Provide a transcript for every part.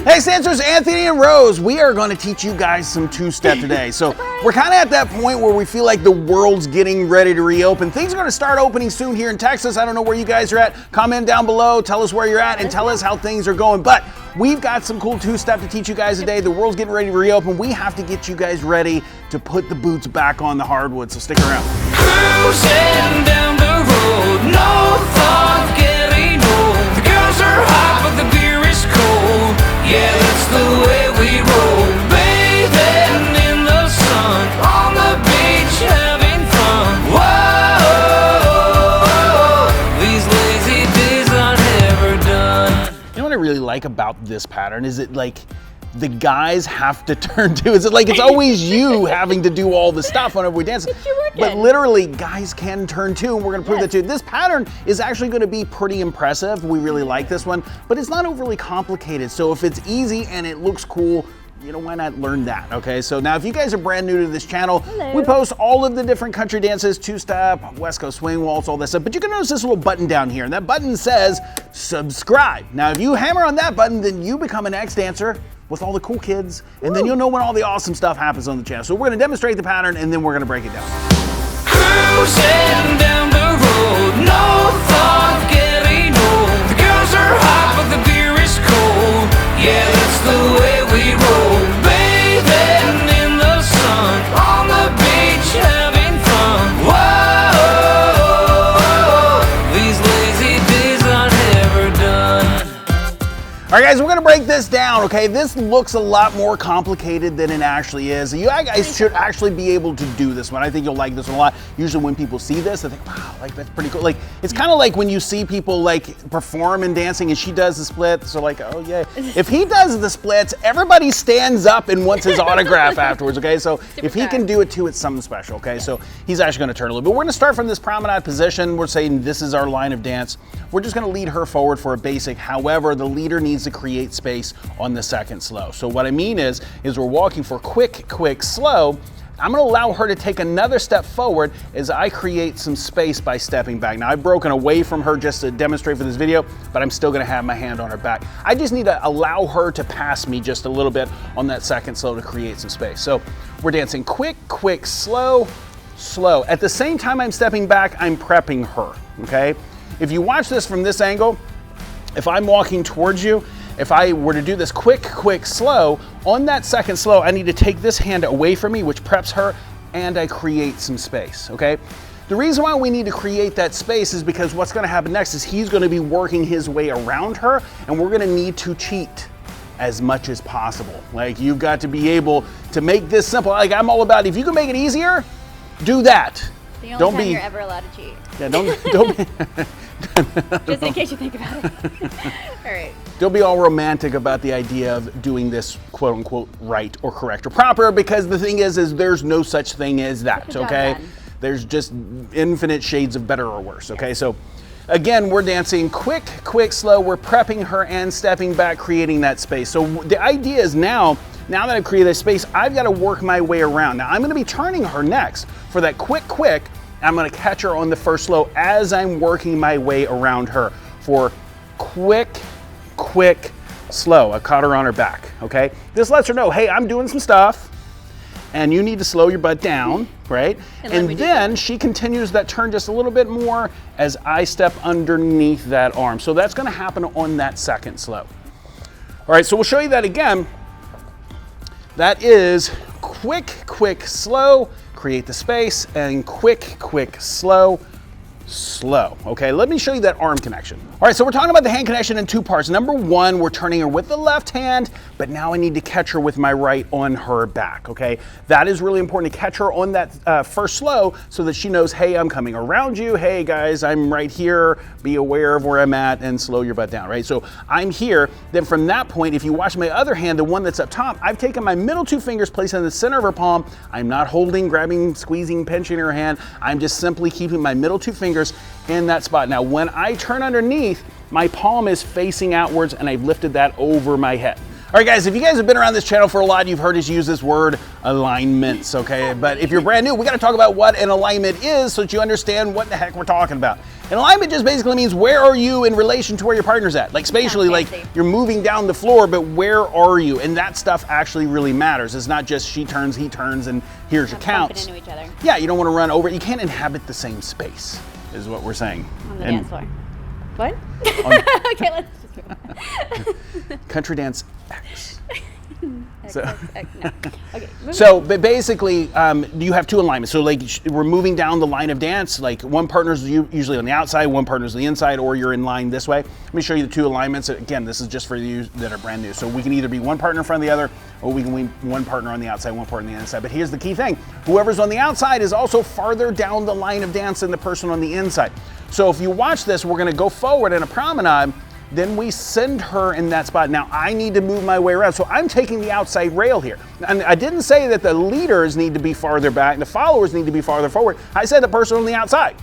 Hey Sansers, Anthony and Rose, we are going to teach you guys some two-step today. So we're kind of at that point where we feel like the world's getting ready to reopen. Things are going to start opening soon here in Texas. I don't know where you guys are at. Comment down below, tell us where you're at, and tell us how things are going. But we've got some cool two-step to teach you guys today. The world's getting ready to reopen. We have to get you guys ready to put the boots back on the hardwood, so stick around. Cruising down the road, no thought getting old. The girls are hot, but the beer is cold. Yeah, that's the way we roll. Bathing in the sun, on the beach having fun. Whoa, these lazy days are never done. You know what I really like about this pattern? Is it like the guys have to turn to? Is it like it's always you having to do all the stuff whenever we dance? But literally, guys can turn too, and we're gonna prove that too. This pattern is actually gonna be pretty impressive. We really like this one, but it's not overly complicated. So if it's easy and it looks cool, you know, why not learn that, okay? So now if you guys are brand new to this channel, we post all of the different country dances, two-step, West Coast swing waltz, all that stuff, but you can notice this little button down here, and that button says subscribe. Now if you hammer on that button, then you become an ex-dancer with all the cool kids, and then you'll know when all the awesome stuff happens on the channel. So we're gonna demonstrate the pattern, and then we're gonna break it down. Cruising down the road, no thought getting old. The girls are hot, but the beer is cold. Yeah, that's the way we roll. Bathing in the sun, on the beach having fun. Whoa, these lazy days are never done. All right, guys, we're gonna break this down, okay? This looks a lot more complicated than it actually is. You guys should actually be able to do this one. I think you'll like this one a lot. Usually when people see this, they think, wow, like that's pretty cool. Like, it's kind of like when you see people like perform in dancing and she does the splits, so like, oh yeah. If he does the splits, everybody stands up and wants his autograph afterwards, okay? So if he can do it too, it's something special, okay? So he's actually gonna turn a little bit. We're gonna start from this promenade position. We're saying this is our line of dance. We're just gonna lead her forward for a basic. However, the leader needs to create space on the second slow. So what I mean is we're walking for quick, slow. I'm gonna allow her to take another step forward as I create some space by stepping back. Now I've broken away from her just to demonstrate for this video, but I'm still gonna have my hand on her back. I just need to allow her to pass me just a little bit on that second slow to create some space. So we're dancing quick, slow. At the same time I'm stepping back, I'm prepping her, okay? If you watch this from this angle, if I'm walking towards you, if I were to do this quick, slow, on that second slow, I need to take this hand away from me, which preps her, and I create some space, okay? The reason why we need to create that space is because what's gonna happen next is he's gonna be working his way around her, and we're gonna need to cheat as much as possible. Like, you've got to be able to make this simple. Like, I'm all about, if you can make it easier, do that. The only time you're ever allowed to cheat. Yeah, don't be, just in case you think about it. All right. Don't be all romantic about the idea of doing this quote unquote right or correct or proper, because the thing is there's no such thing as that, okay? There's just infinite shades of better or worse, okay? So again, we're dancing quick, slow. We're prepping her and stepping back, creating that space. So the idea is now that I've created a space, I've got to work my way around. Now I'm going to be turning her next for that quick. I'm going to catch her on the first slow as I'm working my way around her for quick, slow. I caught her on her back, okay? This lets her know, hey, I'm doing some stuff and you need to slow your butt down, right? And then she continues that turn just a little bit more as I step underneath that arm. So that's going to happen on that second slow. All right, so we'll show you that again. That is quick, slow, create the space, and quick, slow. Okay, let me show you that arm connection. All right, so we're talking about the hand connection in two parts. Number one, we're turning her with the left hand, but now I need to catch her with my right on her back, okay? That is really important to catch her on that first slow so that she knows, hey, I'm coming around you. Hey guys, I'm right here. Be aware of where I'm at and slow your butt down, right? So I'm here. Then from that point, if you watch my other hand, the one that's up top, I've taken my middle two fingers, placed in the center of her palm. I'm not holding, grabbing, squeezing, pinching her hand. I'm just simply keeping my middle two fingers in that spot. Now, when I turn underneath, my palm is facing outwards and I've lifted that over my head. All right, guys, if you guys have been around this channel for a lot, you've heard us use this word alignments, okay? But if you're brand new, we got to talk about what an alignment is so that you understand what the heck we're talking about. An alignment just basically means where are you in relation to where your partner's at? Like spatially, like you're moving down the floor, but where are you? And that stuff actually really matters. It's not just she turns, he turns, and here's your counts. Into each other. Yeah, you don't want to run over. You can't inhabit the same space, is what we're saying. On the dance floor. What? Okay, let's just Country dance X. So, no. Okay, so but basically, you have two alignments. So like we're moving down the line of dance. Like one partner's usually on the outside, one partner's on the inside, or you're in line this way. Let me show you the two alignments. Again, this is just for you that are brand new. So we can either be one partner in front of the other, or we can be one partner on the outside, one partner on the inside. But here's the key thing. Whoever's on the outside is also farther down the line of dance than the person on the inside. So if you watch this, we're gonna go forward in a promenade, then we send her in that spot. Now I need to move my way around. So I'm taking the outside rail here. And I didn't say that the leaders need to be farther back, the followers need to be farther forward. I said the person on the outside.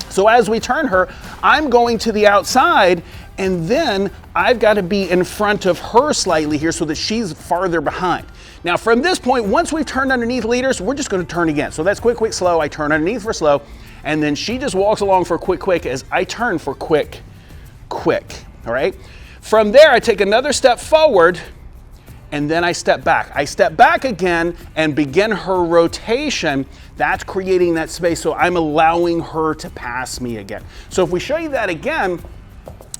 So as we turn her, I'm going to the outside, and then I've got to be in front of her slightly here so that she's farther behind. Now from this point, once we've turned underneath leaders, we're just going to turn again. So that's quick, quick, slow. I turn underneath for slow, and then she just walks along for quick, quick as I turn for quick, quick. All right. From there, I take another step forward, and then I step back. I step back again and begin her rotation. That's creating that space. So I'm allowing her to pass me again. So if we show you that again,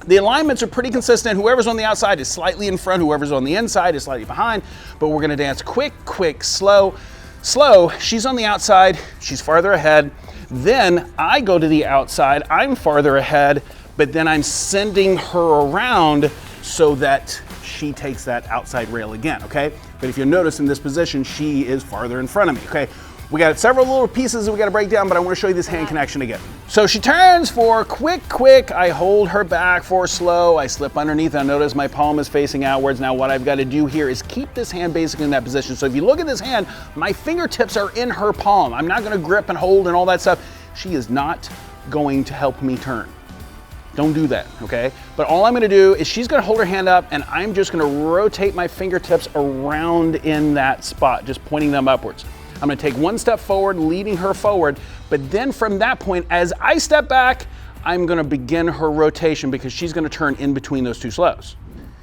the alignments are pretty consistent. Whoever's on the outside is slightly in front. Whoever's on the inside is slightly behind. But we're going to dance quick, quick, slow, slow. She's on the outside. She's farther ahead. Then I go to the outside. I'm farther ahead. But then I'm sending her around so that she takes that outside rail again, okay? But if you notice in this position, she is farther in front of me, okay? We got several little pieces that we gotta break down, but I wanna show you this hand connection again. So she turns for quick, quick. I hold her back for slow. I slip underneath. I notice my palm is facing outwards. Now what I've gotta do here is keep this hand basically in that position. So if you look at this hand, my fingertips are in her palm. I'm not gonna grip and hold and all that stuff. She is not going to help me turn. Don't do that, okay? But all I'm gonna do is she's gonna hold her hand up, and I'm just gonna rotate my fingertips around in that spot, just pointing them upwards. I'm gonna take one step forward, leading her forward, but then from that point, as I step back, I'm gonna begin her rotation because she's gonna turn in between those two slows.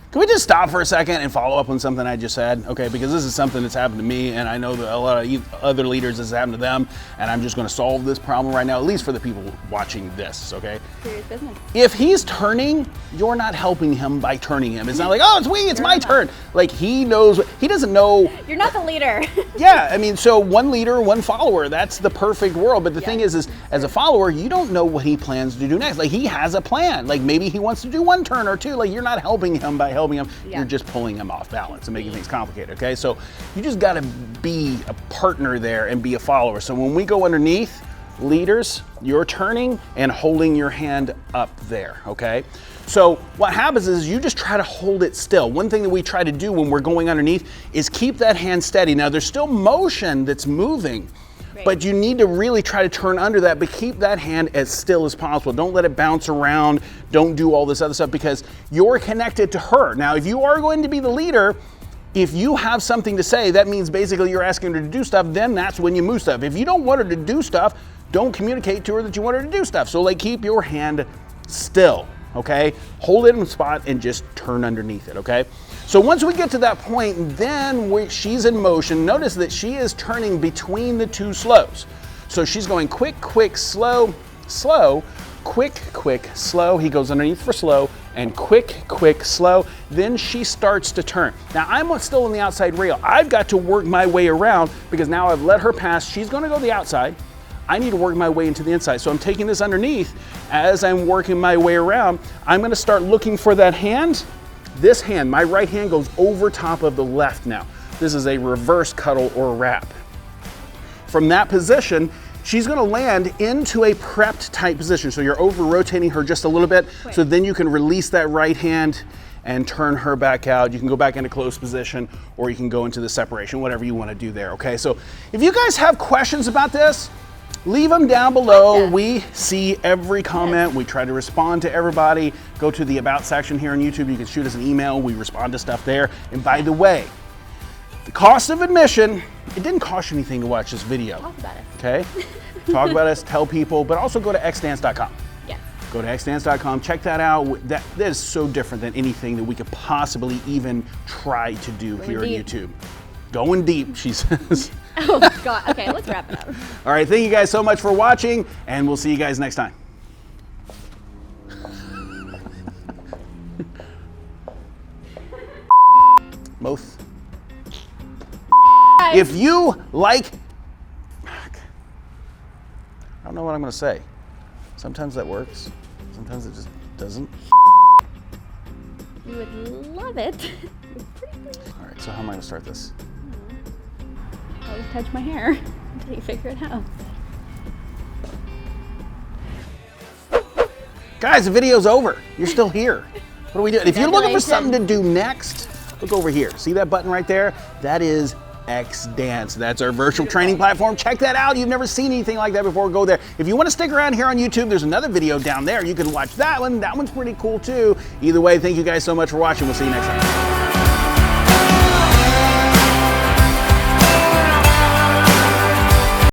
Can we just stop for a second and follow up on something I just said? Okay, because this is something that's happened to me, and I know that a lot of other leaders this has happened to them, and I'm just gonna solve this problem right now, at least for the people watching this, okay? Serious business. If he's turning, you're not helping him by turning him. It's not like, oh, it's my turn. Like he knows, he doesn't know. You're not the leader. Yeah, I mean, so one leader, one follower, that's the perfect world. But the thing is as a follower, you don't know what he plans to do next. Like he has a plan. Like maybe he wants to do one turn or two. Like you're not helping him by helping him. You're just pulling him off balance and making things complicated, okay? So you just gotta be a partner there and be a follower. So when we go underneath, leaders, you're turning and holding your hand up there, okay? So what happens is you just try to hold it still. One thing that we try to do when we're going underneath is keep that hand steady. Now there's still motion that's moving, but you need to really try to turn under that, but keep that hand as still as possible. Don't let it bounce around. Don't do all this other stuff because you're connected to her. Now, if you are going to be the leader, if you have something to say, that means basically you're asking her to do stuff, then that's when you move stuff. If you don't want her to do stuff, don't communicate to her that you want her to do stuff. So like keep your hand still, okay? Hold it in the spot and just turn underneath it, okay? So once we get to that point, then she's in motion. Notice that she is turning between the two slows. So she's going quick, quick, slow, slow, quick, quick, slow. He goes underneath for slow, and quick, quick, slow. Then she starts to turn. Now I'm still on the outside rail. I've got to work my way around because now I've let her pass. She's gonna go the outside. I need to work my way into the inside. So I'm taking this underneath. As I'm working my way around, I'm gonna start looking for that hand. This hand, my right hand goes over top of the left now. This is a reverse cuddle or wrap. From that position, she's gonna land into a prepped type position. So you're over rotating her just a little bit. So then you can release that right hand and turn her back out. You can go back into closed position or you can go into the separation, whatever you wanna do there, okay? So if you guys have questions about this, leave them down below. Gotcha. We see every comment. We try to respond to everybody. Go to the About section here on YouTube. You can shoot us an email. We respond to stuff there. And by the way, the cost of admission, it didn't cost you anything to watch this video. Talk about it. Okay? Talk about us, tell people, but also go to xdance.com. Yes. Go to xdance.com, check that out. That is so different than anything that we could possibly even try to do here on YouTube. Going deep, she says. Oh, God. Okay, let's wrap it up. All right, thank you guys so much for watching, and we'll see you guys next time. Moth. If you like, I don't know what I'm going to say. Sometimes that works. Sometimes it just doesn't. You would love it. All right, so how am I going to start this? Always touch my hair until you figure it out. Guys, the video's over. You're still here. What are we doing? If you're looking for something to do next, look over here. See that button right there? That is X-Dance. That's our virtual training platform. Check that out. You've never seen anything like that before. Go there. If you want to stick around here on YouTube, there's another video down there. You can watch that one. That one's pretty cool too. Either way, thank you guys so much for watching. We'll see you next time.